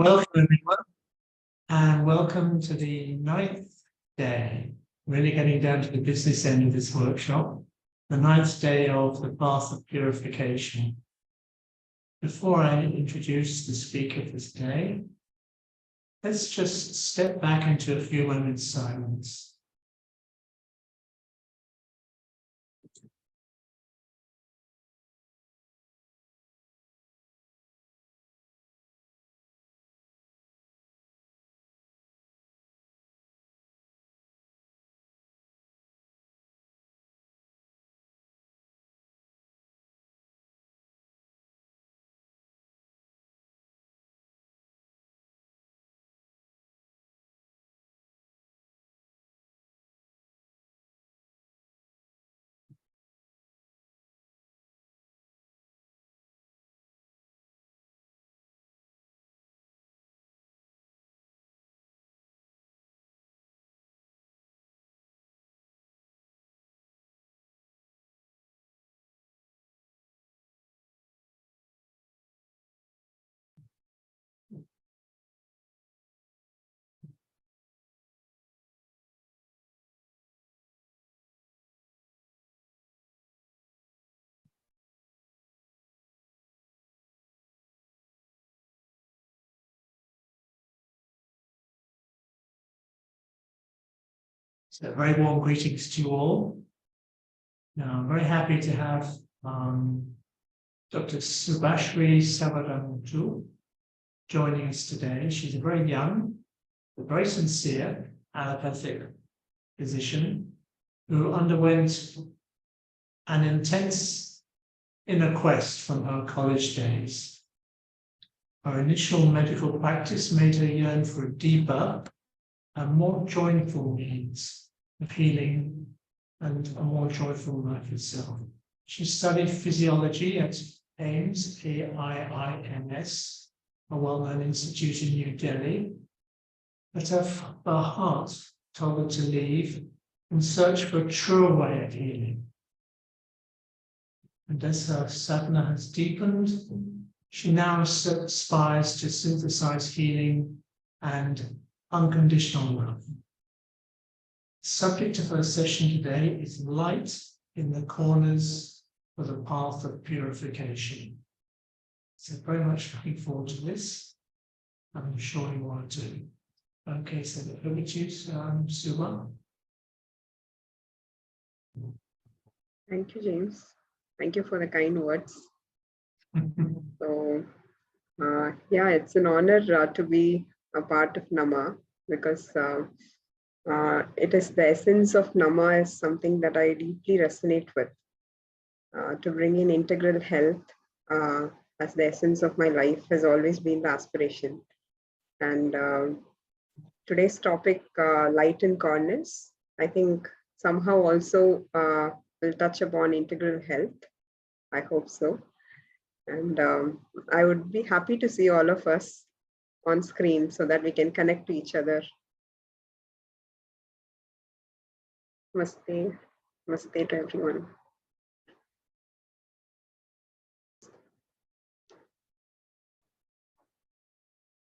Welcome everyone, and welcome to the 9th day, really getting down to the business end of this workshop, the 9th day of the path of purification. Before I introduce the speaker for today, let's just step back into a few moments silence. So very warm greetings to you all. Now, I'm very happy to have Dr. Shubhashree Savadamuthu joining us today. She's a very young, but very sincere allopathic physician who underwent an intense inner quest from her college days. Her initial medical practice made her yearn for a deeper and more joyful means of healing and a more joyful life itself. She studied physiology at AIMS, AIIMS, a well-known institute in New Delhi, but her heart told her to leave and search for a truer way of healing. And as her sadhana has deepened, she now aspires to synthesize healing and unconditional love. The subject of her session today is light in the corners for the path of purification. So very much looking forward to this. I'm sure you want to. Okay, so over to you, Suba. Thank you, James. Thank you for the kind words. So, yeah, it's an honor to be a part of NAMAH because it is the essence of NAMAH is something that I deeply resonate with. To bring in integral health as the essence of my life has always been the aspiration. And today's topic, light and corners, I think somehow also will touch upon integral health. I hope so. And I would be happy to see all of us on screen so that we can connect to each other. Namaste. Namaste to everyone.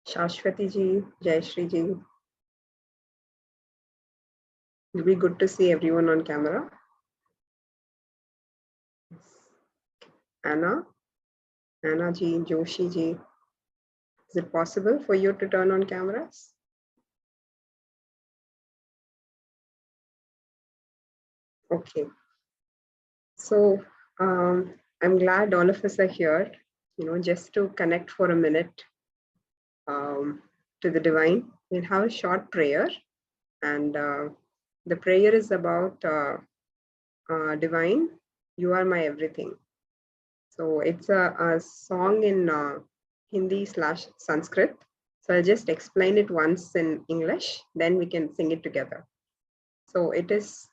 Shashwati ji, Jayashree ji. It'll be good to see everyone on camera. Anna ji, Joshi ji. Is it possible for you to turn on cameras? Okay. So I'm glad all of us are here, just to connect for a minute to the divine. We'll have a short prayer, and the prayer is about divine, you are my everything. So it's a song in Hindi/Sanskrit. So I'll just explain it once in English, then we can sing it together. So it is,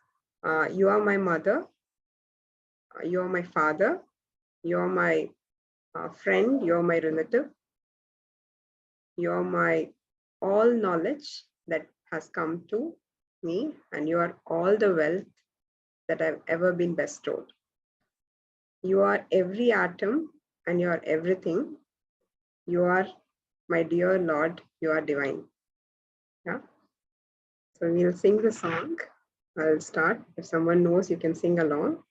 you are my mother, you are my father, you are my friend, you are my relative, you are my all knowledge that has come to me, and you are all the wealth that I've ever been bestowed. You are every atom and you are everything. You are my dear Lord, you are divine. Yeah. So we'll sing the song. I'll start. If someone knows, you can sing along.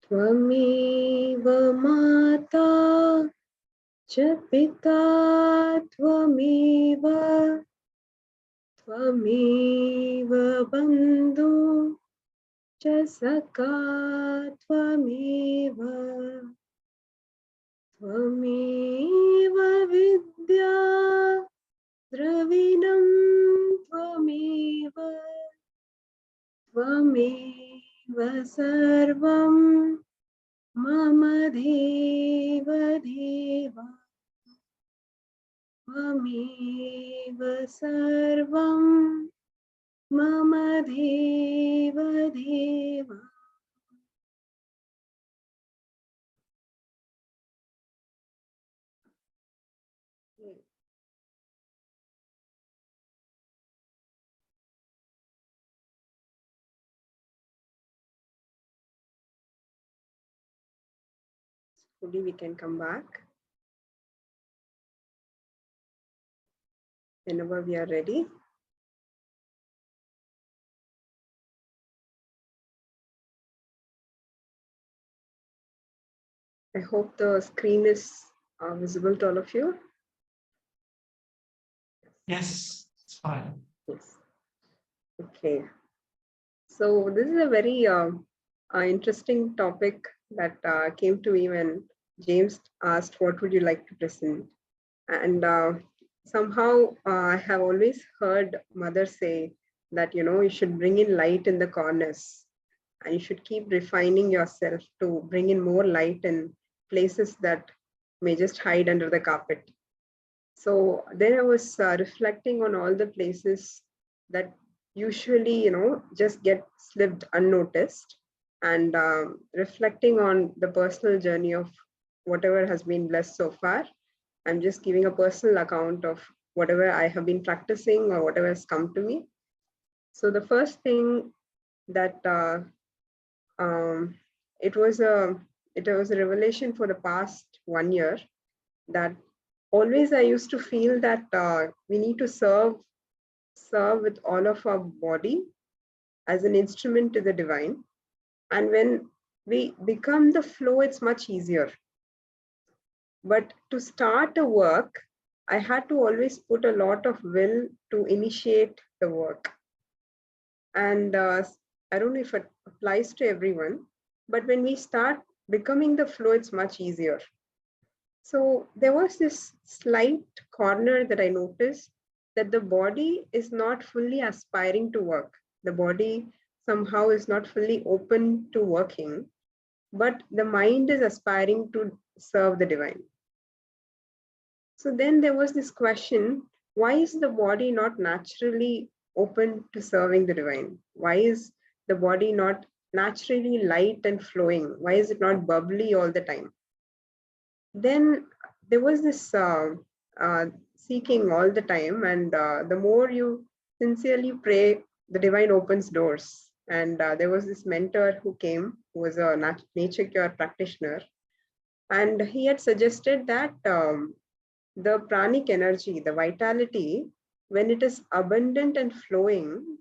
Tvameva Mata Cha Pita Tvameva Tvameva Bandhu Cha Sakha Tvameva Tvameva Vidya Dravinam Tvameva Tvameva Sarvam Mama Deva Deva Tvameva Sarvam Mama Deva Deva. Hopefully we can come back whenever we are ready. I hope the screen is visible to all of you. Yes, it's fine. Yes. Okay. So this is a very interesting topic that came to me when James asked, what would you like to present? And somehow I have always heard mothers say that, you should bring in light in the corners and you should keep refining yourself to bring in more light in places that may just hide under the carpet. So then I was reflecting on all the places that usually, just get slipped unnoticed, and reflecting on the personal journey of whatever has been blessed so far. I'm just giving a personal account of whatever I have been practicing or whatever has come to me. So the first thing that it was a revelation for the past 1 year, that always I used to feel that we need to serve with all of our body as an instrument to the divine. And when we become the flow, it's much easier. But to start a work, I had to always put a lot of will to initiate the work. And I don't know if it applies to everyone, but when we start becoming the flow, it's much easier. So there was this slight corner that I noticed, that the body is not fully aspiring to work. The body somehow is not fully open to working, but the mind is aspiring to serve the divine. So then there was this question, why is the body not naturally open to serving the divine? Why is the body not naturally light and flowing? Why is it not bubbly all the time? Then there was this seeking all the time, and the more you sincerely pray, the divine opens doors. And there was this mentor who came, who was a nature cure practitioner, and he had suggested that the pranic energy, the vitality, when it is abundant and flowing,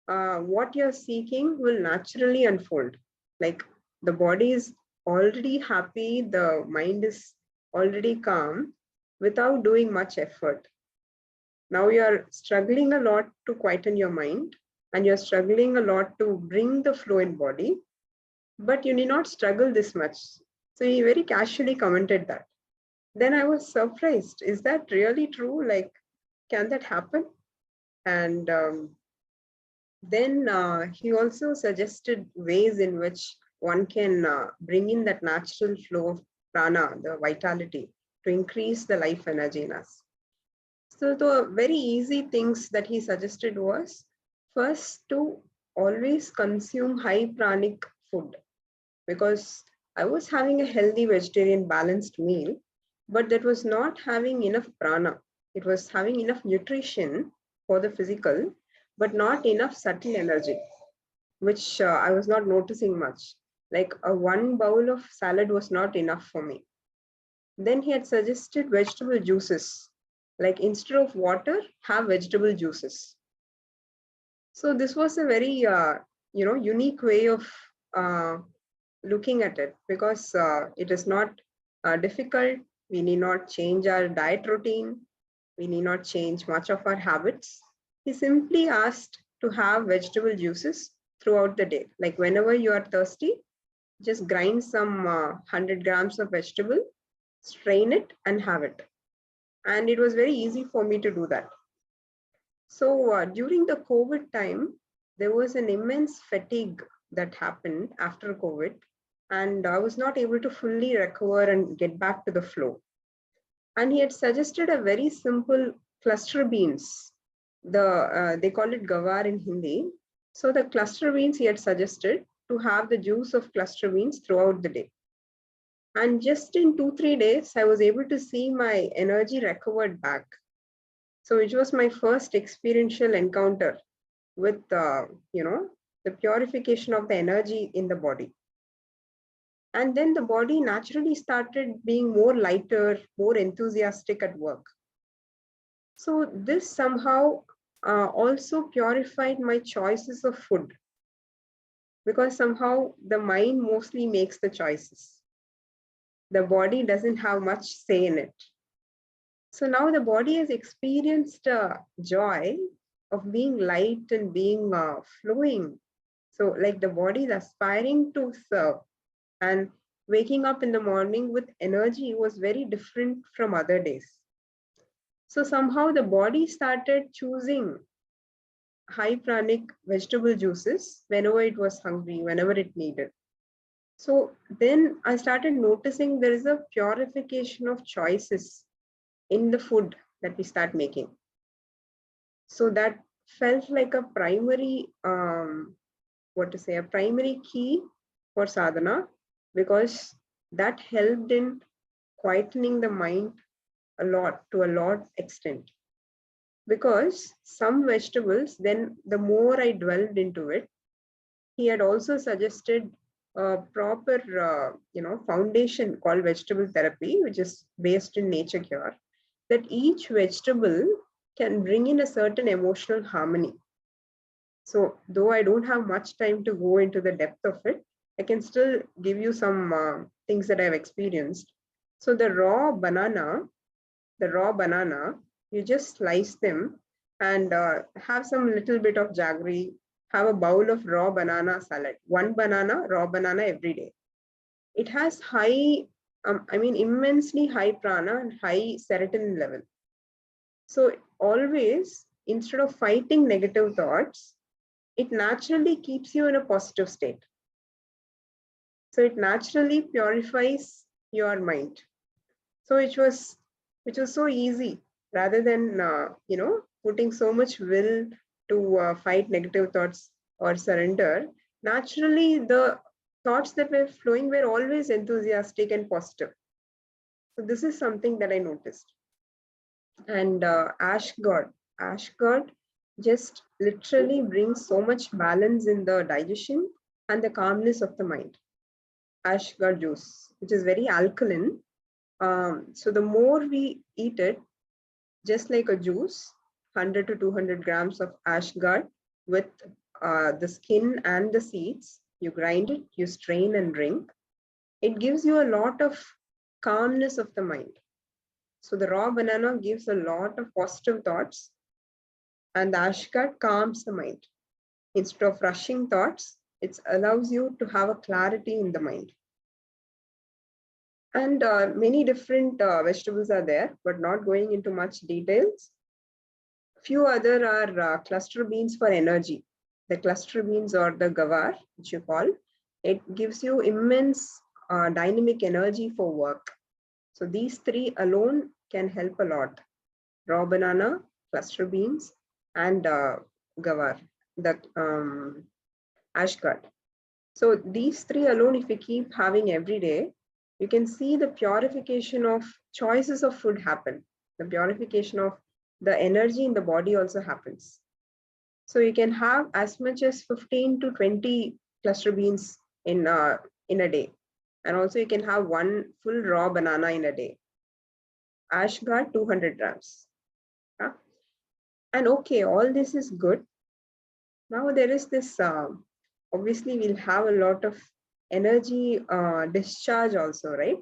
what you're seeking will naturally unfold. Like the body is already happy, the mind is already calm without doing much effort. Now you're struggling a lot to quieten your mind, and you're struggling a lot to bring the flow in body, but you need not struggle this much. So he very casually commented that. Then I was surprised. Is that really true? Like, can that happen? And then he also suggested ways in which one can bring in that natural flow of prana, the vitality, to increase the life energy in us. So the very easy things that he suggested was, first, to always consume high pranic food, because I was having a healthy vegetarian balanced meal, but that was not having enough prana. It was having enough nutrition for the physical, but not enough subtle energy, which I was not noticing much. Like one bowl of salad was not enough for me. Then he had suggested vegetable juices, like instead of water, have vegetable juices. So this was a very unique way of looking at it, because it is not difficult. We need not change our diet routine. We need not change much of our habits. He simply asked to have vegetable juices throughout the day. Like whenever you are thirsty, just grind some 100 grams of vegetable, strain it and have it. And it was very easy for me to do that. So during the COVID time, there was an immense fatigue that happened after COVID, and I was not able to fully recover and get back to the flow. And he had suggested a very simple cluster beans. They call it gawar in Hindi. So the cluster beans he had suggested to have the juice of cluster beans throughout the day. And just in 2-3 days, I was able to see my energy recovered back. So it was my first experiential encounter with, the purification of the energy in the body. And then the body naturally started being more lighter, more enthusiastic at work. So this somehow also purified my choices of food, because somehow the mind mostly makes the choices. The body doesn't have much say in it. So now the body has experienced joy of being light and being flowing. So like the body is aspiring to serve, and waking up in the morning with energy was very different from other days. So somehow the body started choosing high pranic vegetable juices whenever it was hungry, whenever it needed. So then I started noticing there is a purification of choices in the food that we start making. So that felt like a primary, a primary key for sadhana, because that helped in quietening the mind to a lot extent. Because some vegetables, then the more I dwelled into it, he had also suggested a proper, foundation called vegetable therapy, which is based in nature cure, that each vegetable can bring in a certain emotional harmony. So though I don't have much time to go into the depth of it, I can still give you some things that I've experienced. So the raw banana, you just slice them and have some little bit of jaggery, have a bowl of raw banana salad, one raw banana every day. It has immensely high prana and high serotonin level. So always, instead of fighting negative thoughts, it naturally keeps you in a positive state. So it naturally purifies your mind. So which was so easy, rather than putting so much will to fight negative thoughts or surrender. Naturally, the thoughts that were flowing were always enthusiastic and positive. So this is something that I noticed. And ash god just literally brings so much balance in the digestion and the calmness of the mind. Ash god juice, which is very alkaline. So the more we eat it, just like a juice, 100 to 200 grams of ashgard with the skin and the seeds, you grind it, you strain and drink. It gives you a lot of calmness of the mind. So the raw banana gives a lot of positive thoughts, and the ashgard calms the mind. Instead of rushing thoughts, it allows you to have a clarity in the mind. And many different vegetables are there, but not going into much details. Few other are cluster beans for energy. The cluster beans, or the gawar, which you call, it gives you immense dynamic energy for work. So these three alone can help a lot. Raw banana, cluster beans, and gawar, that ashgard. So these three alone, if we keep having every day, you can see the purification of choices of food happen. The purification of the energy in the body also happens. So you can have as much as 15 to 20 cluster beans in a day. And also you can have one full raw banana in a day. ashgar 200 grams. Yeah? And okay, all this is good. Now there is this, obviously we'll have a lot of energy discharge also, right?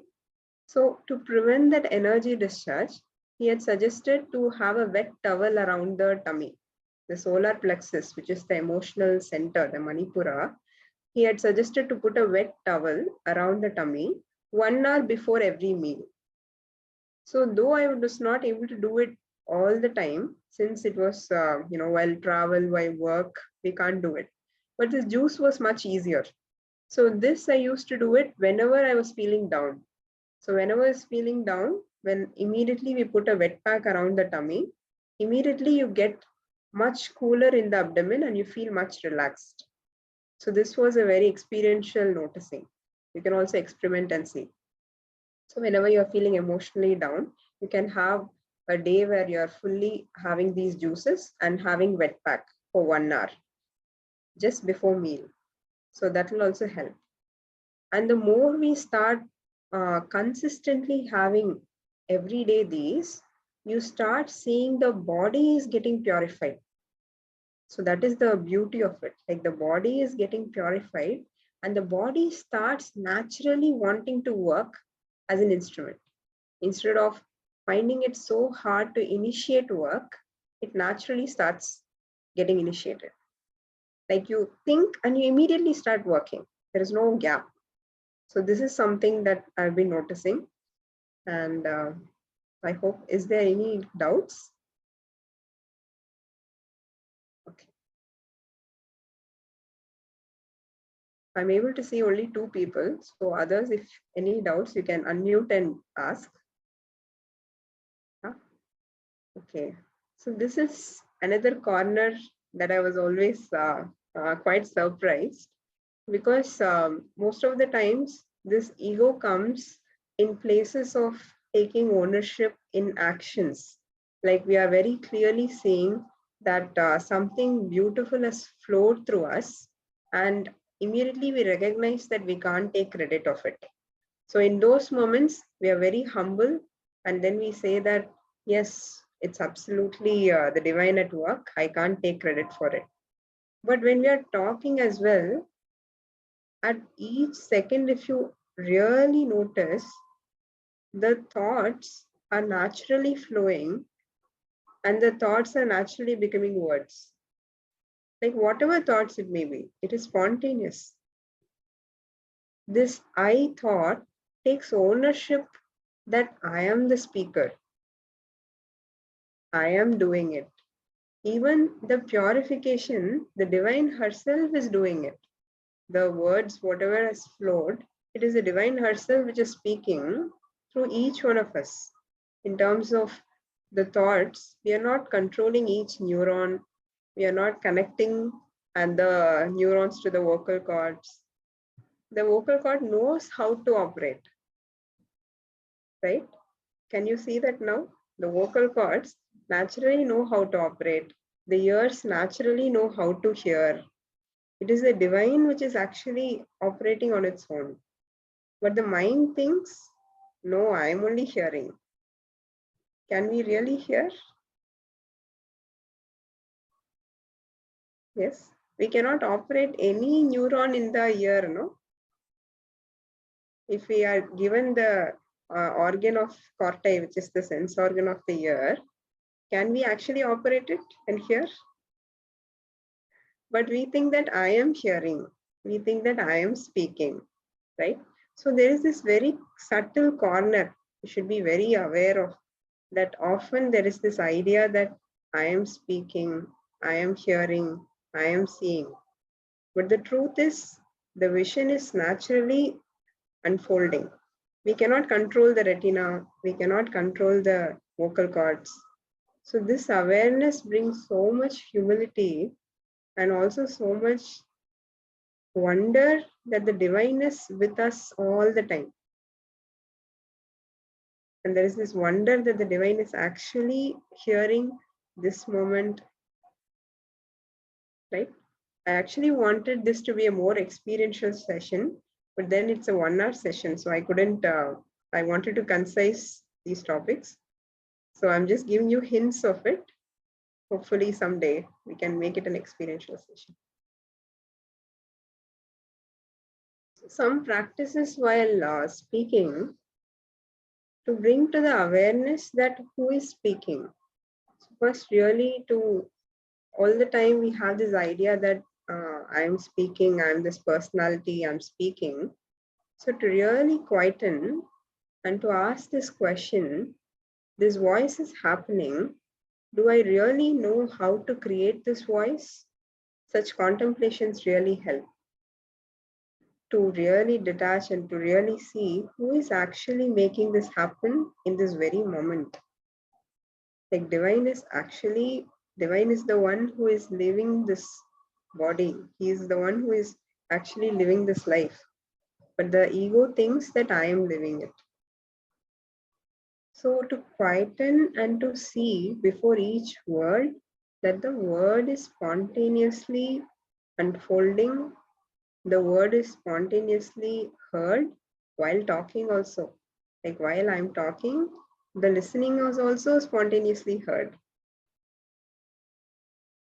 So to prevent that energy discharge, he had suggested to have a wet towel around the tummy, the solar plexus, which is the emotional center, the Manipura. He had suggested to put a wet towel around the tummy 1 hour before every meal. So though I was not able to do it all the time, since it was, while travel, while work, we can't do it. But this juice was much easier. So this I used to do it whenever I was feeling down. So whenever I was feeling down, when immediately we put a wet pack around the tummy, immediately you get much cooler in the abdomen and you feel much relaxed. So this was a very experiential noticing. You can also experiment and see. So whenever you're feeling emotionally down, you can have a day where you're fully having these juices and having wet pack for 1 hour just before meal. So that will also help. And the more we start consistently having every day these, you start seeing the body is getting purified. So that is the beauty of it. Like the body is getting purified and the body starts naturally wanting to work as an instrument. Instead of finding it so hard to initiate work, it naturally starts getting initiated. Like you think and you immediately start working. There is no gap. So this is something that I've been noticing. And I hope, is there any doubts? Okay. I'm able to see only 2 people. So others, if any doubts, you can unmute and ask. Okay. So this is another corner that I was always quite surprised, because most of the times this ego comes in places of taking ownership in actions. Like we are very clearly seeing that something beautiful has flowed through us, and immediately we recognize that we can't take credit of it. So in those moments, we are very humble, and then we say that, yes, it's absolutely the divine at work. I can't take credit for it. But when we are talking as well, at each second, if you really notice, the thoughts are naturally flowing and the thoughts are naturally becoming words. Like whatever thoughts it may be, it is spontaneous. This I thought takes ownership that I am the speaker. I am doing it. Even the purification, the divine herself is doing it. The words, whatever has flowed, it is the divine herself which is speaking through each one of us. In terms of the thoughts, we are not controlling each neuron. We are not connecting and the neurons to the vocal cords. The vocal cord knows how to operate, right? Can you see that now? The vocal cords naturally know how to operate. The ears naturally know how to hear. It is the divine which is actually operating on its own. But the mind thinks, no, I am only hearing. Can we really hear? Yes. We cannot operate any neuron in the ear, no? If we are given the organ of corti, which is the sense organ of the ear, can we actually operate it and hear? But we think that I am hearing. We think that I am speaking, right? So there is this very subtle corner you should be very aware of, that often there is this idea that I am speaking, I am hearing, I am seeing. But the truth is, the vision is naturally unfolding. We cannot control the retina, we cannot control the vocal cords. So this awareness brings so much humility and also so much wonder that the divine is with us all the time. And there is this wonder that the divine is actually hearing this moment, right? I actually wanted this to be a more experiential session, but then it's a 1 hour session. So I couldn't, I wanted to concise these topics. So I'm just giving you hints of it. Hopefully someday we can make it an experiential session. Some practices while speaking to bring to the awareness that who is speaking. So first, really, to all the time we have this idea that I'm speaking, I'm this personality, I'm speaking. So to really quieten and to ask this question, this voice is happening. Do I really know how to create this voice? Such contemplations really help to really detach and to really see who is actually making this happen in this very moment. Like divine is the one who is living this body. He is the one who is actually living this life. But the ego thinks that I am living it. So to quieten and to see before each word that the word is spontaneously unfolding, the word is spontaneously heard while talking also. Like while I'm talking, the listening is also spontaneously heard.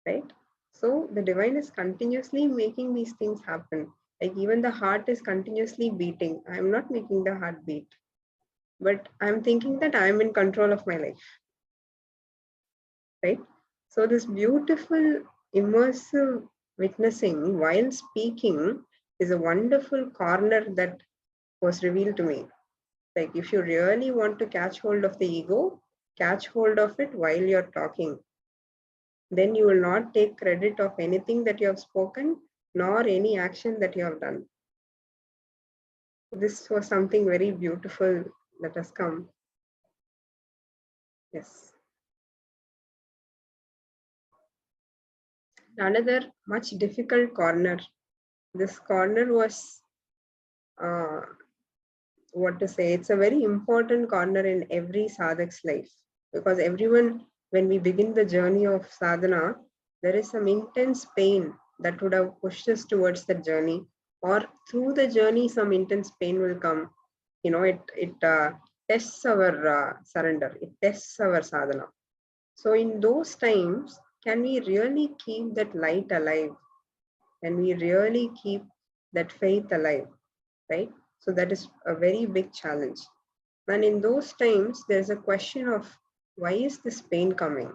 Right? So the divine is continuously making these things happen. Like even the heart is continuously beating. I'm not making the heart beat, but I'm thinking that I'm in control of my life. Right? So this beautiful immersive witnessing while speaking is a wonderful corner that was revealed to me. Like if you really want to catch hold of the ego, catch hold of it while you're talking. Then you will not take credit of anything that you have spoken, nor any action that you have done. This was something very beautiful that has come. Yes. Another much difficult corner. This corner was, what to say, it's a very important corner in every sadhak's life. Because everyone, when we begin the journey of sadhana, there is some intense pain that would have pushed us towards the journey, or through the journey some intense pain will come. It tests our surrender, it tests our sadhana. So in those times, can we really keep that light alive? Can we really keep that faith alive? Right? So that is a very big challenge. And in those times, there's a question of why is this pain coming?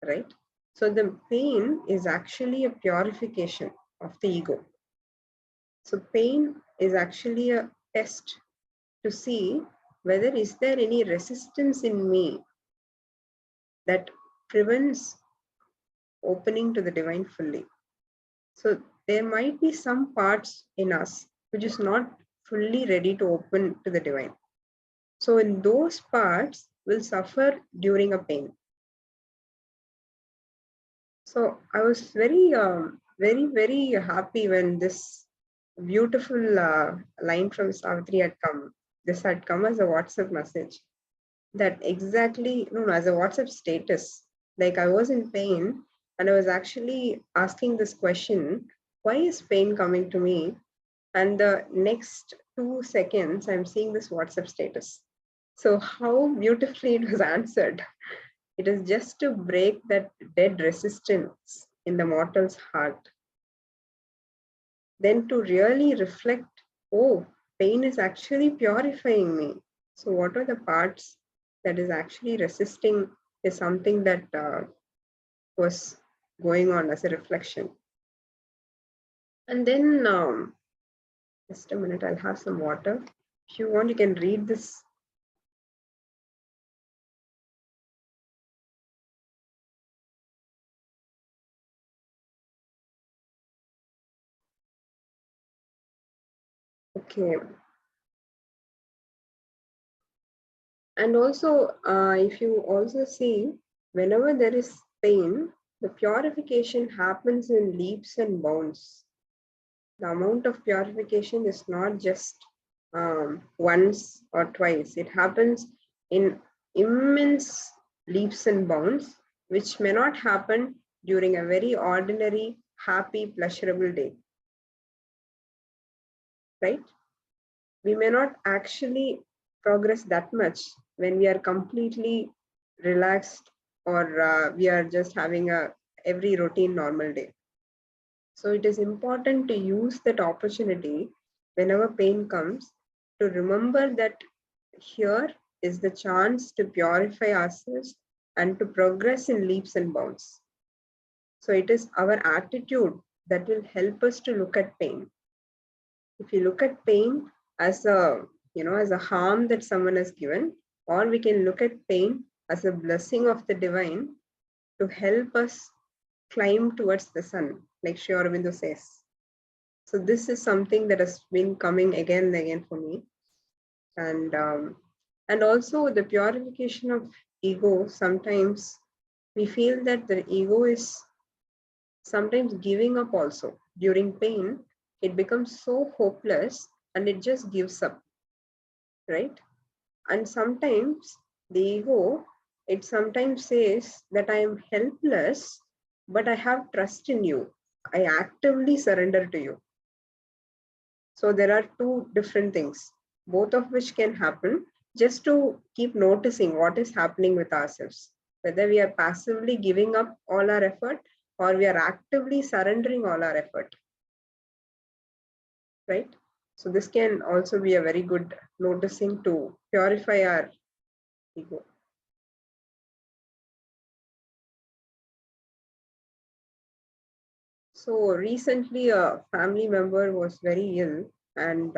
Right? So the pain is actually a purification of the ego. So pain is actually a test to see whether is there any resistance in me that prevents opening to the divine fully. So there might be some parts in us which is not fully ready to open to the divine. So in those parts will suffer during a pain. So I was very happy when this beautiful line from Savitri had come. This had come as a WhatsApp message. That exactly, no, as a WhatsApp status. Like I was in pain and I was actually asking this question, why is pain coming to me? And the next 2 seconds, I'm seeing this WhatsApp status. So how beautifully it was answered. It is just to break that dead resistance in the mortal's heart. Then to really reflect, oh, pain is actually purifying me. So what are the parts that is actually resisting is something that was going on as a reflection. And then, just a minute, I'll have some water. If you want, you can read this. Okay. And also, if you also see, whenever there is pain, the purification happens in leaps and bounds. The amount of purification is not just once or twice. It happens in immense leaps and bounds, which may not happen during a very ordinary, happy, pleasurable day. Right? We may not actually progress that much when we are completely relaxed, or we are just having a every routine normal day. So it is important to use that opportunity whenever pain comes, to remember that here is the chance to purify ourselves and to progress in leaps and bounds. So it is our attitude that will help us to look at pain. If you look at pain as a, as a harm that someone has given, or we can look at pain as a blessing of the divine to help us climb towards the sun, like Sri Aurobindo says. So this is something that has been coming again and again for me. And also the purification of ego. Sometimes we feel that the ego is sometimes giving up also. During pain, it becomes so hopeless and it just gives up, right? And sometimes the ego, it sometimes says that I am helpless, but I have trust in you. I actively surrender to you. So there are two different things, both of which can happen, just to keep noticing what is happening with ourselves, whether we are passively giving up all our effort or we are actively surrendering all our effort, right? So this can also be a very good noticing to purify our ego. So recently a family member was very ill, and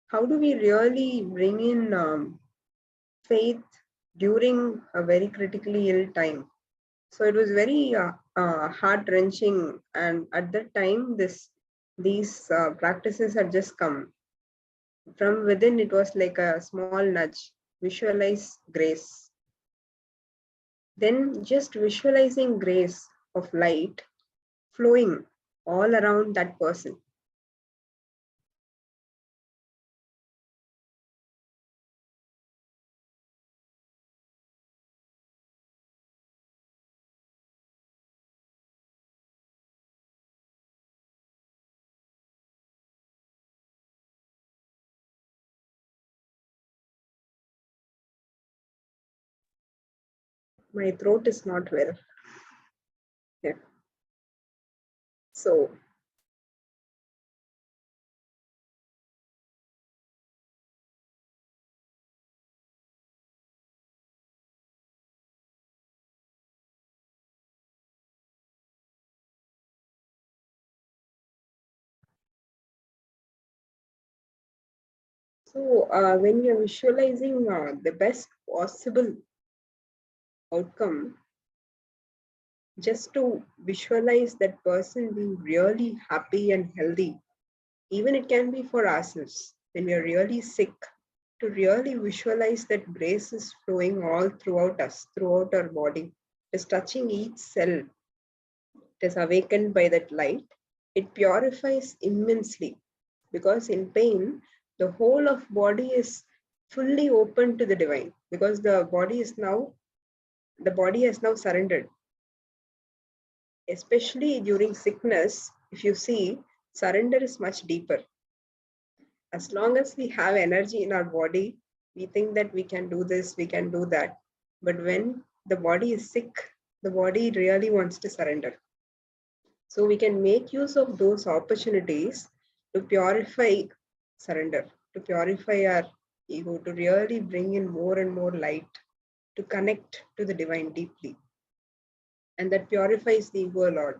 how do we really bring in faith during a very critically ill time? So it was very heart-wrenching, and at that time these practices had just come from within. It was like a small nudge: visualize grace. Then just visualizing grace of light flowing all around that person. My throat is not well. Yeah. So when you're visualizing the best possible outcome, just to visualize that person being really happy and healthy, even it can be for ourselves when we are really sick, to really visualize that grace is flowing all throughout us, throughout our body. It is touching each cell. It is awakened by that light. It purifies immensely, because in pain, the whole of body is fully open to the divine, because the body has now surrendered. Especially during sickness, if you see, surrender is much deeper. As long as we have energy in our body, we think that we can do this, we can do that. But when the body is sick, the body really wants to surrender. So we can make use of those opportunities to purify surrender, to purify our ego, to really bring in more and more light, to connect to the divine deeply. And that purifies the ego a lot.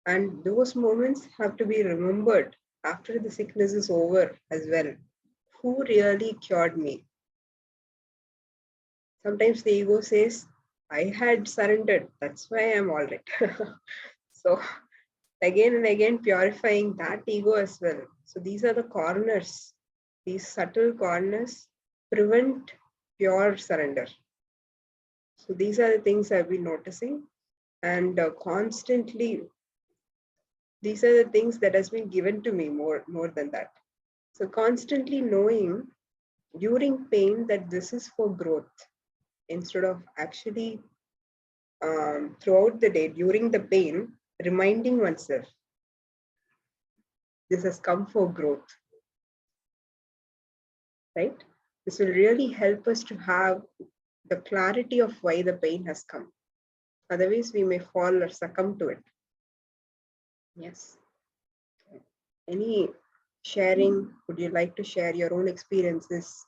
And those moments have to be remembered after the sickness is over as well. Who really cured me? Sometimes the ego says, I had surrendered, that's why I'm all right. So again and again, purifying that ego as well. So these are the corners, these subtle corners prevent pure surrender. So these are the things I've been noticing, and constantly, these are the things that has been given to me more than that. So constantly knowing during pain that this is for growth, instead of actually throughout the day during the pain, reminding oneself this has come for growth, right? This will really help us to have the clarity of why the pain has come. Otherwise, we may fall or succumb to it. Yes. Any sharing? Would you like to share your own experiences?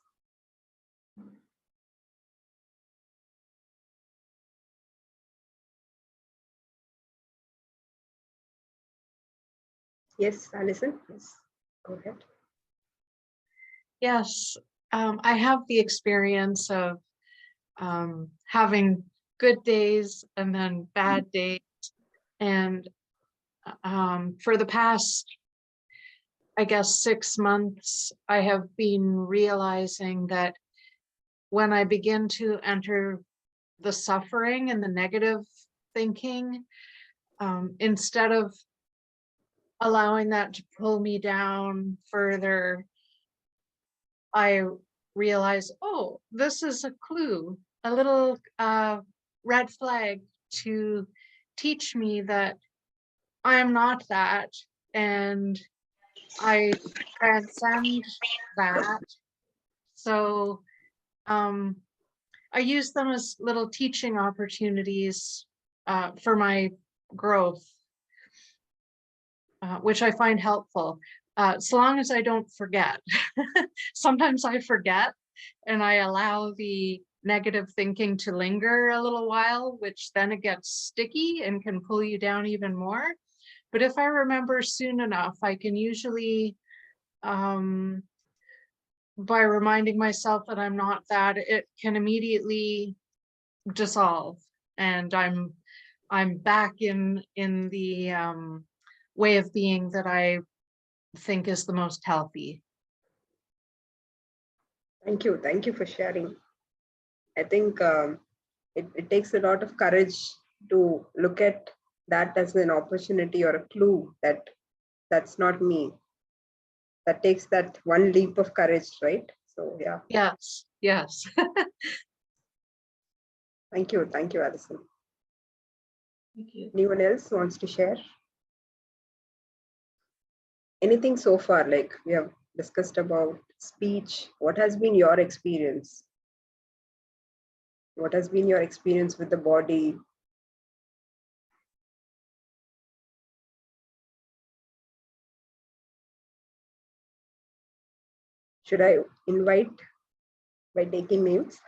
Yes, Alison, please go ahead. Yes, I have the experience of having good days and then bad days. And for the past, I guess, 6 months, I have been realizing that when I begin to enter the suffering and the negative thinking, instead of allowing that to pull me down further, I realize, oh, this is a clue, a little red flag to teach me that I'm not that, and I transcend that. So I use them as little teaching opportunities for my growth, which I find helpful. So long as I don't forget. Sometimes I forget and I allow the negative thinking to linger a little while, which then it gets sticky and can pull you down even more. But if I remember soon enough, I can usually, by reminding myself that I'm not that, it can immediately dissolve, and I'm back in the way of being that I think is the most healthy. Thank you for sharing. I think it takes a lot of courage to look at that as an opportunity or a clue that that's not me. That takes that one leap of courage, right? So yeah. Yes. Thank you, Alison. Thank you. Anyone else wants to share? Anything so far? Like we have discussed about speech. What has been your experience? What has been your experience with the body? Should I invite by taking names?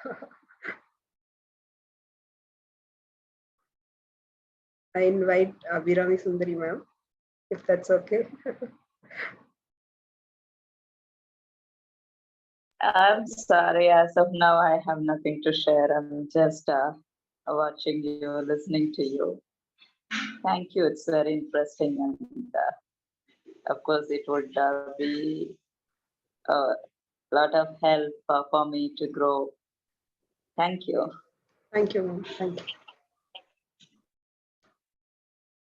I invite Virami Sundari ma'am, if that's okay. I'm sorry, as of now, I have nothing to share. I'm just watching you, listening to you. Thank you. It's very interesting. And of course, it would be a lot of help for me to grow. Thank you. Thank you, ma'am. Thank you.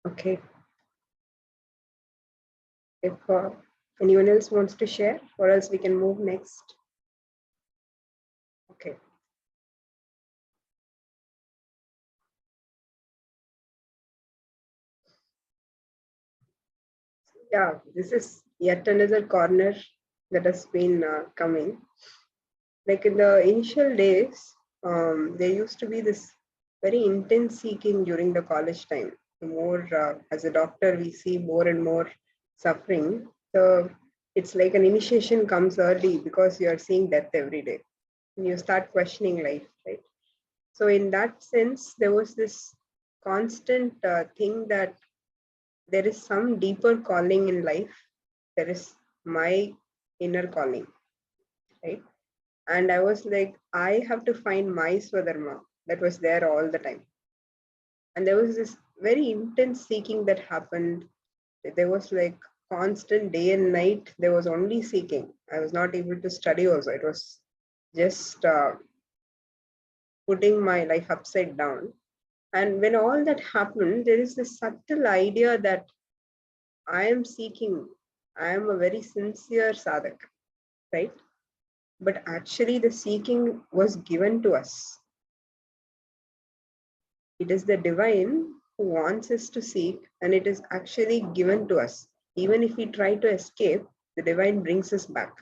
Okay. If anyone else wants to share, or else we can move next. Okay. Yeah, this is yet another corner that has been coming. Like in the initial days, there used to be this very intense seeking during the college time. The more, as a doctor, we see more and more suffering. So it's like an initiation comes early because you are seeing death every day. And you start questioning life, right? So in that sense, there was this constant thing that there is some deeper calling in life. There is my inner calling, right? And I was like, I have to find my Swadharma that was there all the time. And there was this very intense seeking that happened. There was like constant day and night. There was only seeking. I was not able to study also. It was just putting my life upside down. And when all that happened, there is this subtle idea that I am seeking. I am a very sincere sadhak, right? But actually the seeking was given to us. It is the divine who wants us to seek, and it is actually given to us. Even if we try to escape, the divine brings us back.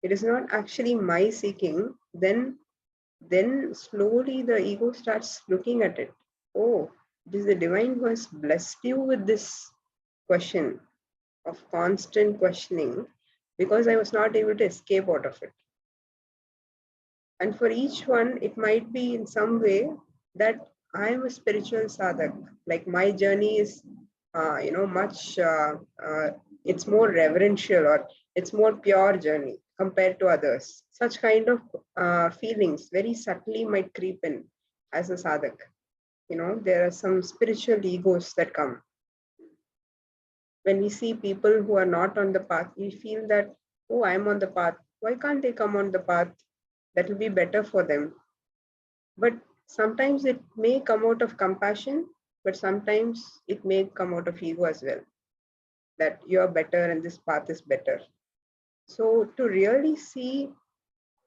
it is not actually my seeking, then slowly the ego starts looking at it. Oh, it is the divine who has blessed you with this question of constant questioning, because I was not able to escape out of it. And for each one, it might be in some way that I am a spiritual sadhak. Like my journey is, much, it's more reverential, or it's more pure journey compared to others. Such kind of feelings very subtly might creep in as a sadhak. There are some spiritual egos that come. When we see people who are not on the path, we feel that, oh, I'm on the path. Why can't they come on the path? That will be better for them. But sometimes it may come out of compassion, but sometimes it may come out of ego as well, that you are better and this path is better. So to really see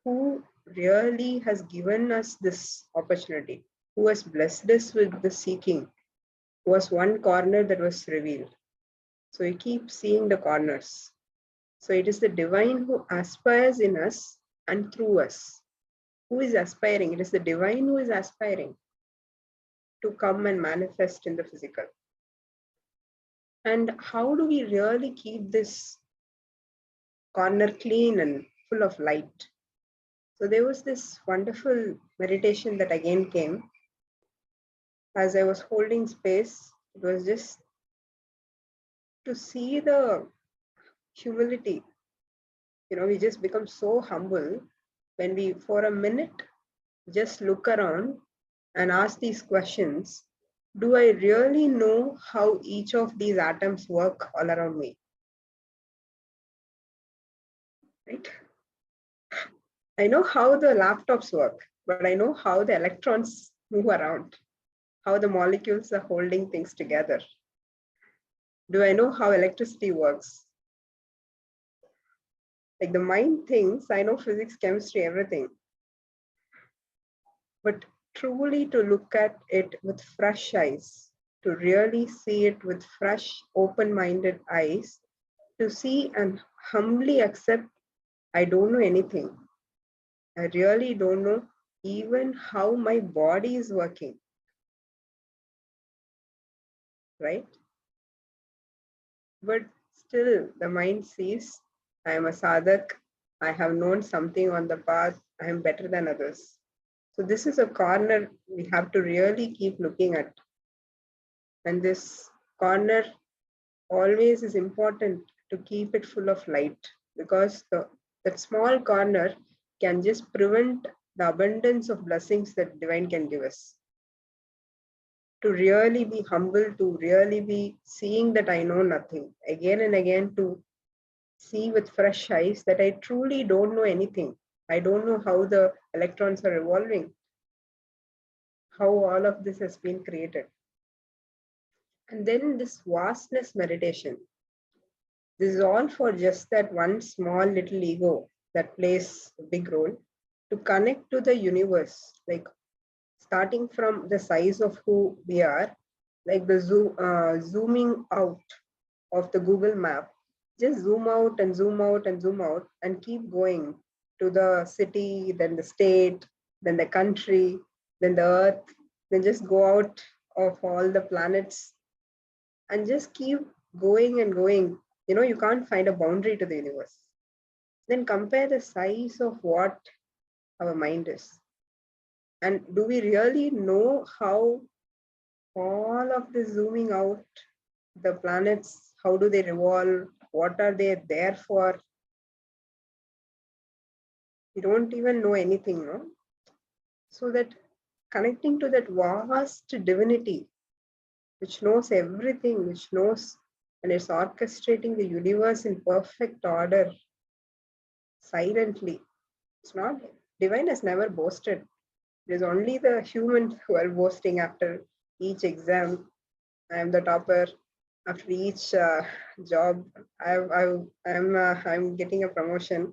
who really has given us this opportunity, who has blessed us with the seeking, was one corner that was revealed. So you keep seeing the corners. So it is the divine who aspires in us and through us. Who is aspiring? It is the divine who is aspiring to come and manifest in the physical. And how do we really keep this corner clean and full of light? So there was this wonderful meditation that again came. As I was holding space, it was just to see the humility. We just become so humble when we, for a minute, just look around and ask these questions. Do I really know how each of these atoms work all around me? Right? I know how the laptops work, but I know how the electrons move around, how the molecules are holding things together. Do I know how electricity works? Like the mind thinks, I know physics, chemistry, everything. But truly to look at it with fresh eyes, to really see it with fresh, open-minded eyes, to see and humbly accept, I don't know anything. I really don't know even how my body is working. Right? But still the mind sees, I am a sadhak, I have known something on the path, I am better than others. So this is a corner we have to really keep looking at. And this corner always is important to keep it full of light, because that small corner can just prevent the abundance of blessings that divine can give us. To really be humble, to really be seeing that I know nothing, again and again to see with fresh eyes that I truly don't know anything. I don't know how the electrons are evolving, how all of this has been created. And then this vastness meditation. This is all for just that one small little ego that plays a big role to connect to the universe, like starting from the size of who we are, like the zooming out of the Google map. Just zoom out and zoom out and zoom out and keep going to the city, then the state, then the country, then the earth, then just go out of all the planets and just keep going and going. You can't find a boundary to the universe. Then compare the size of what our mind is. And do we really know how all of this zooming out, the planets, how do they revolve? What are they there for? We don't even know anything, no? So that connecting to that vast divinity, which knows everything, which knows and is orchestrating the universe in perfect order, silently. It's not, divine has never boasted. It is only the humans who are boasting after each exam. I am the topper. After each job, I'm getting a promotion.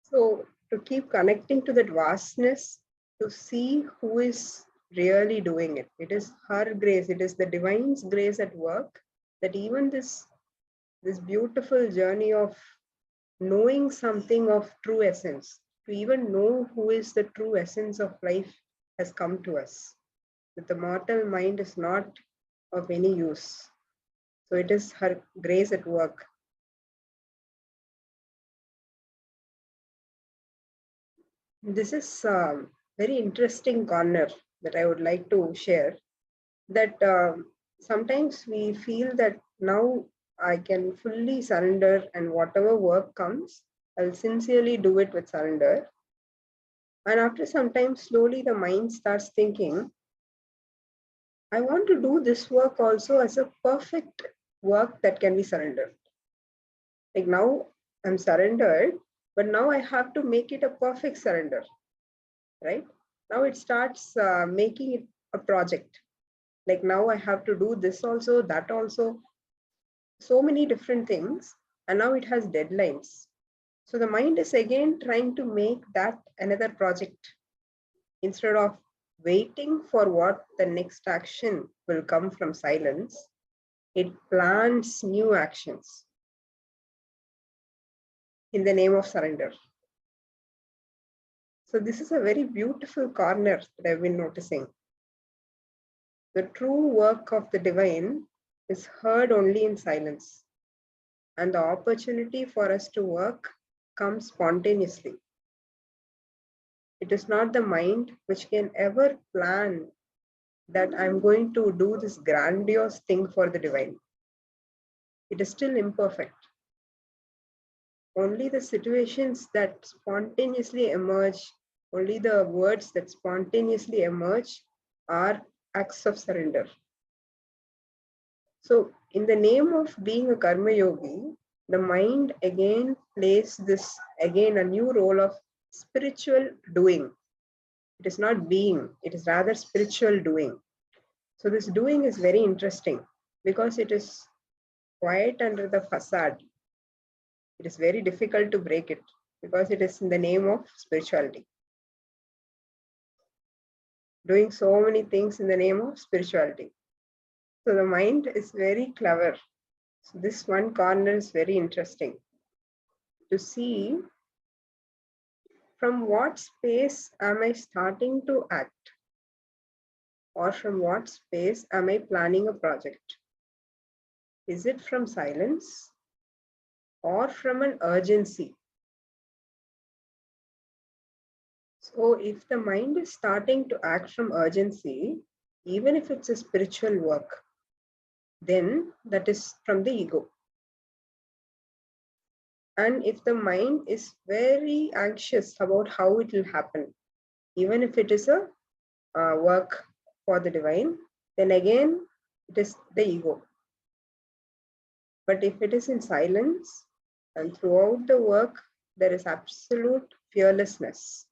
So to keep connecting to that vastness, to see who is really doing it. It is her grace. It is the divine's grace at work, that even this beautiful journey of knowing something of true essence, to even know who is the true essence of life has come to us. That the mortal mind is not of any use. So it is her grace at work. This is a very interesting corner that I would like to share. That sometimes we feel that now I can fully surrender and whatever work comes, I'll sincerely do it with surrender. And after some time, slowly the mind starts thinking, I want to do this work also as a perfect work that can be surrendered. Like now I'm surrendered, but now I have to make it a perfect surrender, right? Now it starts making it a project. Like now I have to do this also, that also, so many different things, and now it has deadlines. So the mind is again trying to make that another project instead of waiting for what the next action will come from silence. It plans new actions in the name of surrender. So this is a very beautiful corner that I've been noticing. The true work of the divine is heard only in silence, and the opportunity for us to work comes spontaneously. It is not the mind which can ever plan that I'm going to do this grandiose thing for the divine. It is still imperfect. Only the situations that spontaneously emerge, only the words that spontaneously emerge are acts of surrender. So in the name of being a karma yogi, the mind again plays this, again, a new role of spiritual doing. It is not being, it is rather spiritual doing. So this doing is very interesting because it is quiet under the facade. It is very difficult to break it because it is in the name of spirituality. Doing so many things in the name of spirituality. So the mind is very clever. So this one corner is very interesting to see from what space am I starting to act, or from what space am I planning a project? Is it from silence or from an urgency? So if the mind is starting to act from urgency, even if it's a spiritual work, then that is from the ego. And if the mind is very anxious about how it will happen, even if it is a work for the divine, then again it is the ego. But if it is in silence and throughout the work, there is absolute fearlessness,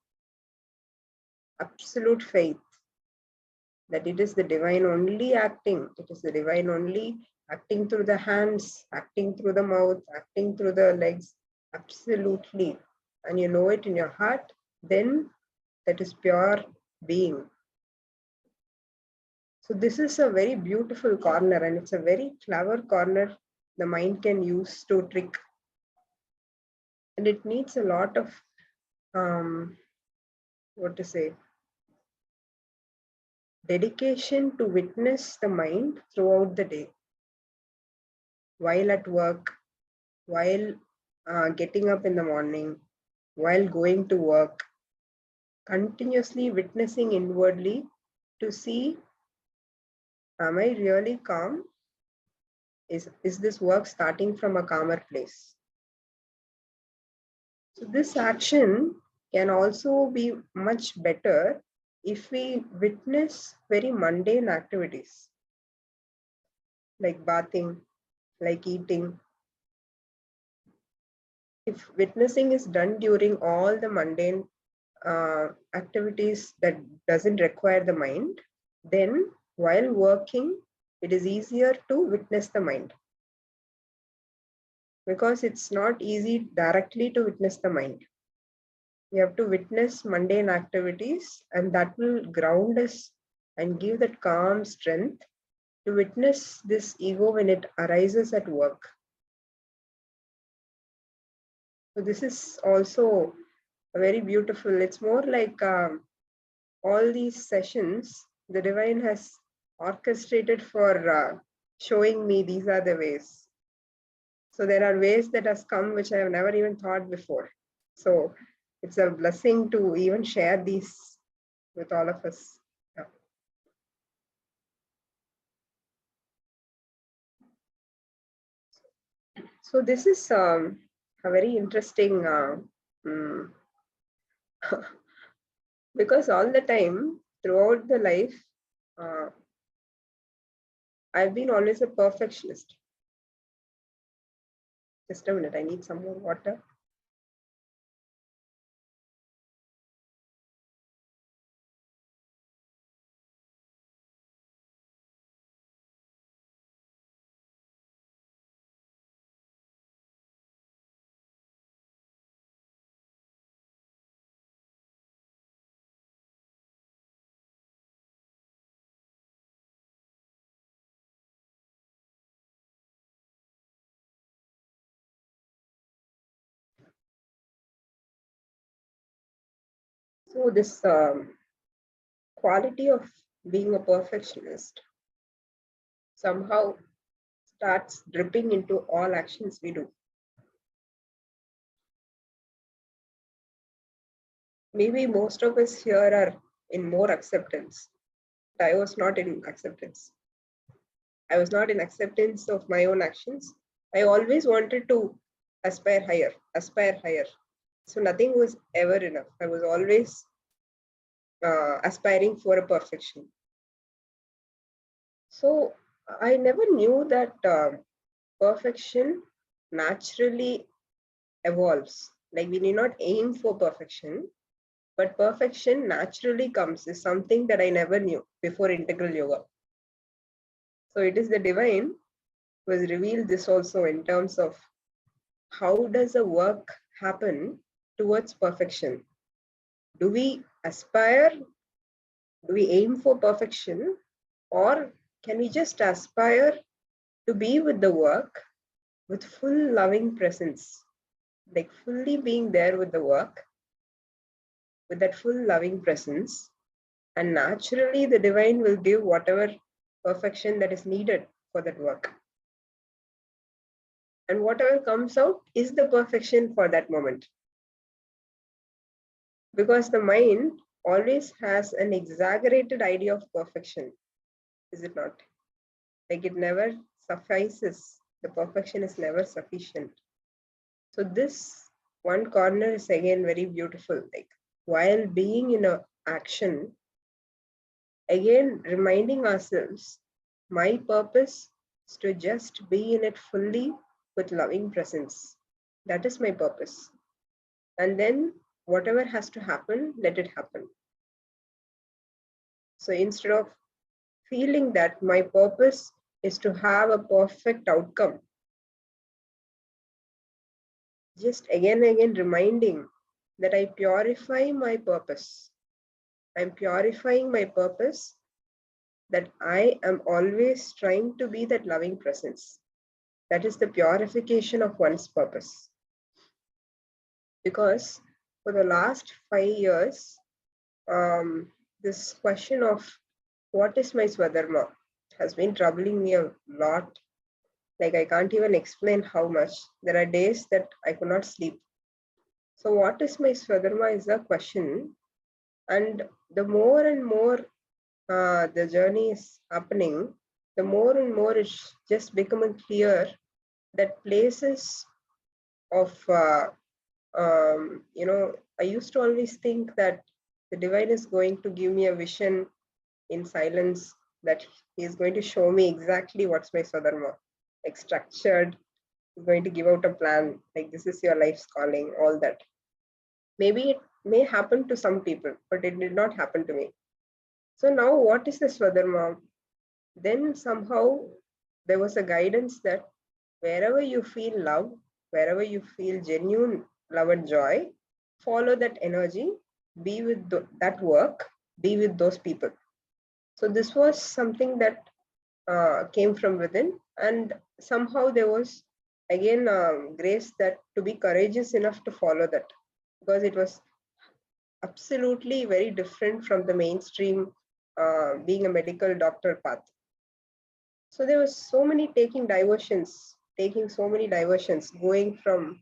absolute faith that it is the divine only acting. It is the divine only acting through the hands, acting through the mouth, acting through the legs, absolutely. And you know it in your heart, then that is pure being. So this is a very beautiful corner, and it's a very clever corner the mind can use to trick. And it needs a lot of, dedication to witness the mind throughout the day. While at work, while getting up in the morning, while going to work, continuously witnessing inwardly to see, am I really calm? Is this work starting from a calmer place? So this action can also be much better if we witness very mundane activities like bathing, like eating. If witnessing is done during all the mundane activities that doesn't require the mind, then while working, it is easier to witness the mind. Because it's not easy directly to witness the mind. We have to witness mundane activities, and that will ground us and give that calm strength to witness this ego when it arises at work. So this is also very beautiful. It's more like all these sessions, the divine has orchestrated for showing me these are the ways. So there are ways that has come which I have never even thought before. So it's a blessing to even share these with all of us. Yeah. So this is a very interesting because all the time throughout the life, I've been always a perfectionist. Just a minute, I need some more water. So this quality of being a perfectionist somehow starts dripping into all actions we do. Maybe most of us here are in more acceptance. I was not in acceptance. I was not in acceptance of my own actions. I always wanted to aspire higher, aspire higher. So nothing was ever enough. I was always aspiring for a perfection. So I never knew that perfection naturally evolves. Like we need not aim for perfection, but perfection naturally comes is something that I never knew before integral yoga. So it is the divine who has revealed this also in terms of how does a work happen towards perfection? Do we aspire? Do we aim for perfection? Or can we just aspire to be with the work with full loving presence? Like fully being there with the work, with that full loving presence. And naturally, the divine will give whatever perfection that is needed for that work. And whatever comes out is the perfection for that moment. Because the mind always has an exaggerated idea of perfection, is it not? Like it never suffices. The perfection is never sufficient. So this one corner is again very beautiful. Like while being in a action, again reminding ourselves, my purpose is to just be in it fully with loving presence. That is my purpose. And then whatever has to happen, let it happen. So instead of feeling that my purpose is to have a perfect outcome, just again and again reminding that I purify my purpose. I'm purifying my purpose, that I am always trying to be that loving presence. That is the purification of one's purpose. Because for the last 5 years, this question of what is my Swadharma has been troubling me a lot. Like I can't even explain how much. There are days that I could not sleep. So what is my Swadharma is the question. And the more and more the journey is happening, the more and more it's just becoming clear that places of, I used to always think that the divine is going to give me a vision in silence, that he is going to show me exactly what's my Swadharma, like structured, he's going to give out a plan, like this is your life's calling, all that. Maybe it may happen to some people, but it did not happen to me. So now what is the Swadharma? Then somehow there was a guidance that wherever you feel love, wherever you feel genuine love and joy, follow that energy, be with that work, be with those people. So this was something that came from within, and somehow there was again grace that to be courageous enough to follow that, because it was absolutely very different from the mainstream being a medical doctor path. So there was so many taking so many diversions, going from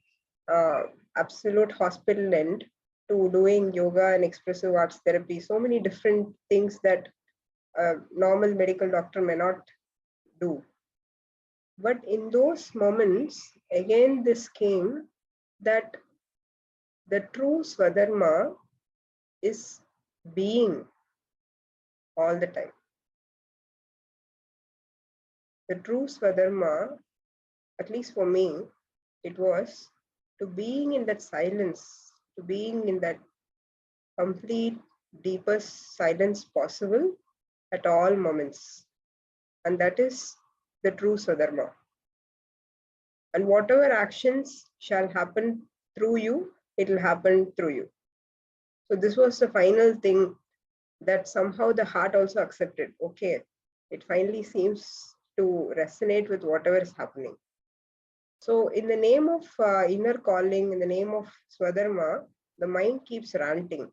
absolute hospital end to doing yoga and expressive arts therapy, so many different things that a normal medical doctor may not do. But in those moments, again, this came that the true Swadharma is being all the time. The true Swadharma, at least for me, it was to being in that silence, to being in that complete, deepest silence possible at all moments. And that is the true Swadharma. And whatever actions shall happen through you, it will happen through you. So this was the final thing that somehow the heart also accepted. Okay, it finally seems to resonate with whatever is happening. So in the name of inner calling, in the name of Swadharma, the mind keeps ranting.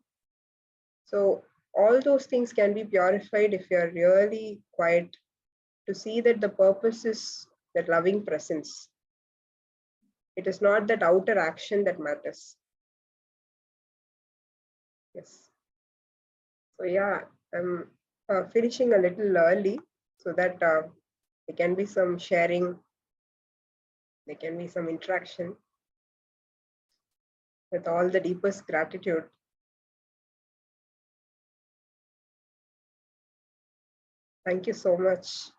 So all those things can be purified if you're really quiet to see that the purpose is that loving presence. It is not that outer action that matters. Yes. So yeah, I'm finishing a little early so that there can be some sharing, there can be some interaction. With all the deepest gratitude. Thank you so much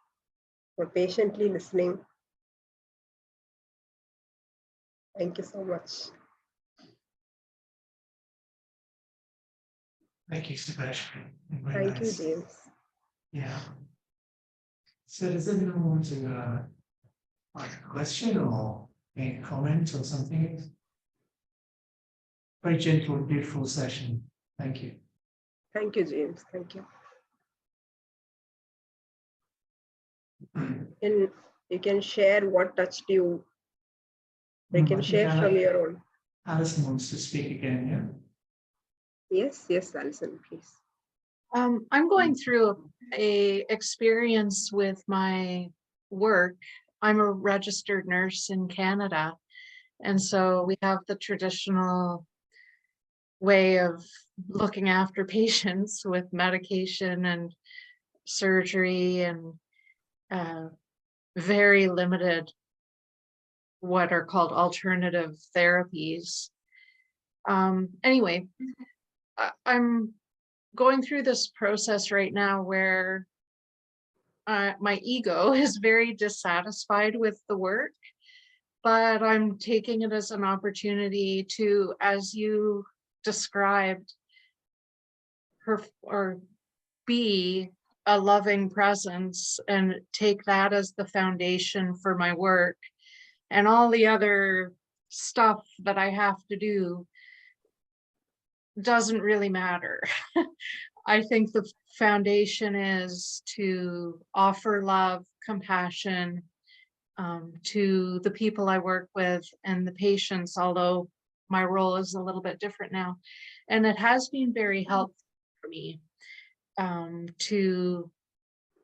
for patiently listening. Thank you so much. Thank you, Shubhashree. Very Thank nice. you, James. Yeah. So does anyone want to ask a question or make a comment or something? Very gentle, beautiful session. Thank you. Thank you, James. Thank you. And you can share what touched you. You can share from your own. Alison wants to speak again, yeah? Yes, Alison, please. I'm going through a experience with my work. I'm a registered nurse in Canada. And so we have the traditional way of looking after patients with medication and surgery and very limited what are called alternative therapies. Anyway, I'm going through this process right now where my ego is very dissatisfied with the work, but I'm taking it as an opportunity to, as you described, be a loving presence and take that as the foundation for my work, and all the other stuff that I have to do doesn't really matter. I think the foundation is to offer love, compassion to the people I work with and the patients, although my role is a little bit different now. And it has been very helpful for me to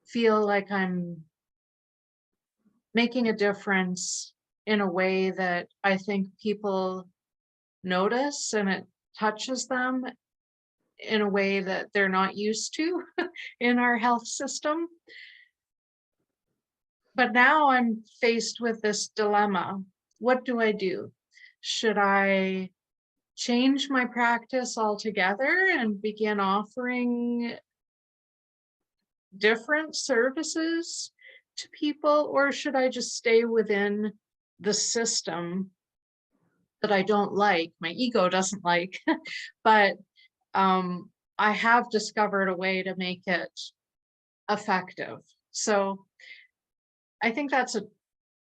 feel like I'm making a difference in a way that I think people notice, and it touches them in a way that they're not used to in our health system. But now I'm faced with this dilemma. What do I do? Should I change my practice altogether and begin offering different services to people, or should I just stay within the system that I don't like, my ego doesn't like, but I have discovered a way to make it effective. So I think that's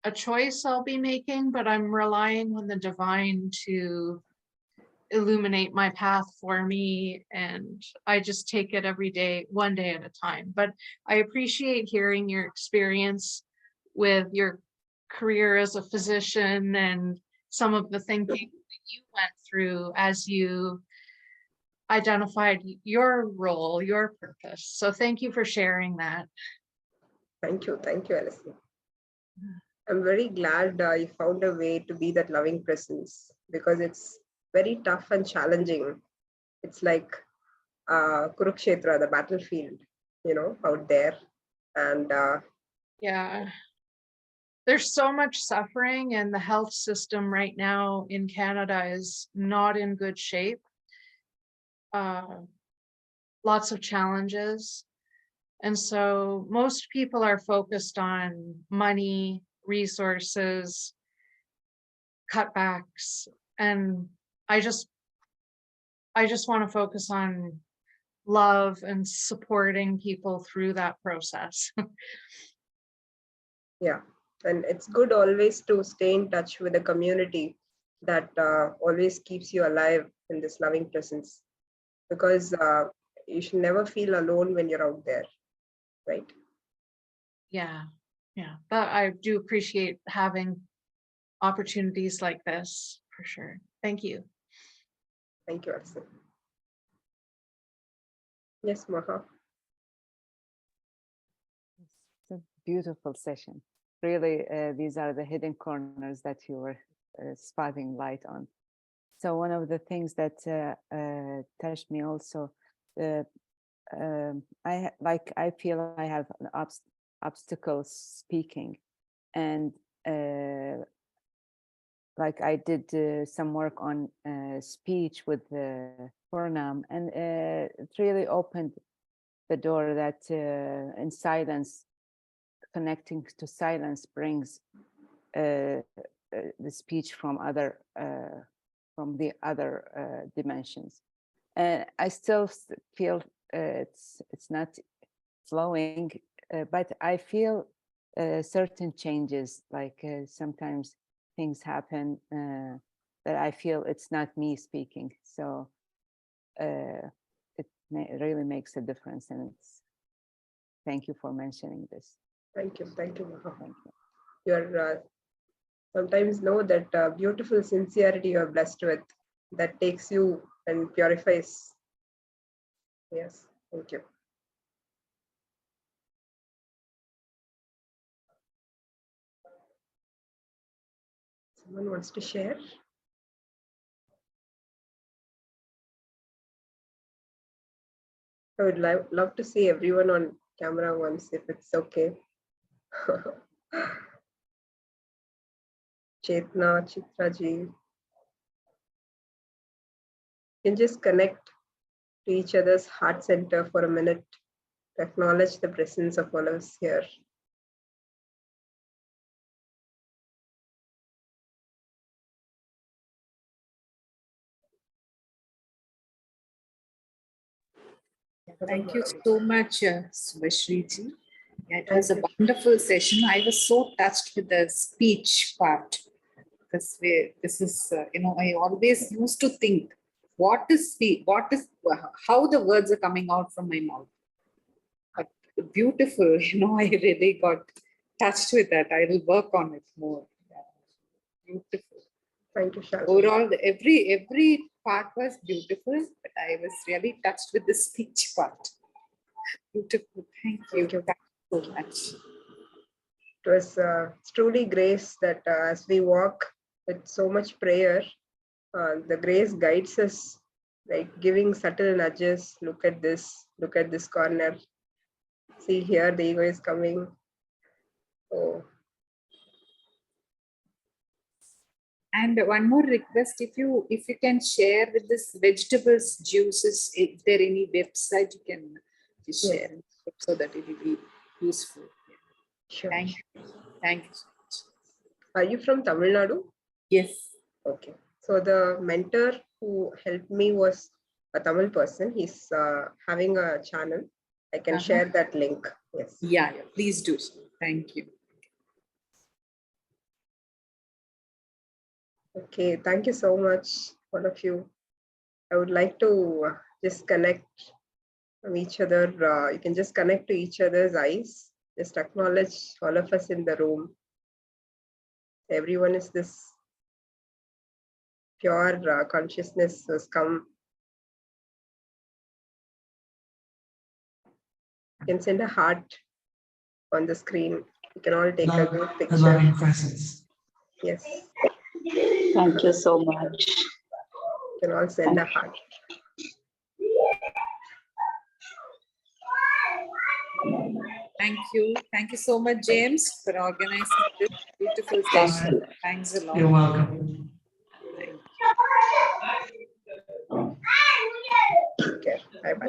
a choice I'll be making, but I'm relying on the divine to illuminate my path for me, and I just take it every day, one day at a time. But I appreciate hearing your experience with your career as a physician and some of the thinking that you went through as you identified your role, your purpose. So thank you for sharing that. Thank you, Alison. I'm very glad you found a way to be that loving presence, because it's very tough and challenging. It's like Kurukshetra, the battlefield, out there. And Yeah. There's so much suffering, and the health system right now in Canada is not in good shape. Lots of challenges. And so most people are focused on money, resources, cutbacks. And I just want to focus on love and supporting people through that process. yeah, and it's good always to stay in touch with the community that always keeps you alive in this loving presence, because you should never feel alone when you're out there, right? Yeah, but I do appreciate having opportunities like this, for sure. Thank you. Thank you, Alison. Yes, Maha. It's a beautiful session. Really, these are the hidden corners that you were spotting light on. So one of the things that touched me also, I feel I have an obstacle speaking, and like I did some work on speech with Purnam, and it really opened the door that in silence, connecting to silence brings the speech from the other dimensions. And I still feel it's not flowing, but I feel certain changes, like sometimes things happen that I feel it's not me speaking. So it really makes a difference, and thank you for mentioning this. Thank you, Maha. Thank you. You're sometimes know that beautiful sincerity you're blessed with, that takes you and purifies. Yes, thank you. Someone wants to share? I would love to see everyone on camera once, if it's okay. Chetna, Chitraji. You can just connect to each other's heart center for a minute to acknowledge the presence of all of us here. Thank you so much, Shubhashree ji. It was a wonderful session. I was so touched with the speech part, because this is, I always used to think, how the words are coming out from my mouth. But beautiful, I really got touched with that. I will work on it more. Beautiful. Thank you, Shalini. Overall, every part was beautiful, but I was really touched with the speech part. Beautiful. Thank you. Thank you so much. It was truly grace that as we walk with so much prayer, the grace guides us, like giving subtle nudges. Look at this corner. See here, the ego is coming. Oh. And one more request, if you can share with this vegetables juices, if there any website you can share, so that it will be useful. Sure. Thank you. Thank you so much. Are you from Tamil Nadu? Yes. Okay. So the mentor who helped me was a Tamil person. He's having a channel. I can share that link. Yes. Yeah, please do so. Thank you. Okay, thank you so much, all of you. I would like to just connect with each other. You can just connect to each other's eyes. Just acknowledge all of us in the room. everyone is this pure consciousness has come. You can send a heart on the screen. You can all take a Love, group a picture. loving presence. Yes, Thank you so much. you can all send a heart. Thank you so much, James, for organizing this beautiful Bye. session. Thanks a lot. You're welcome. Thank you. Okay, bye bye.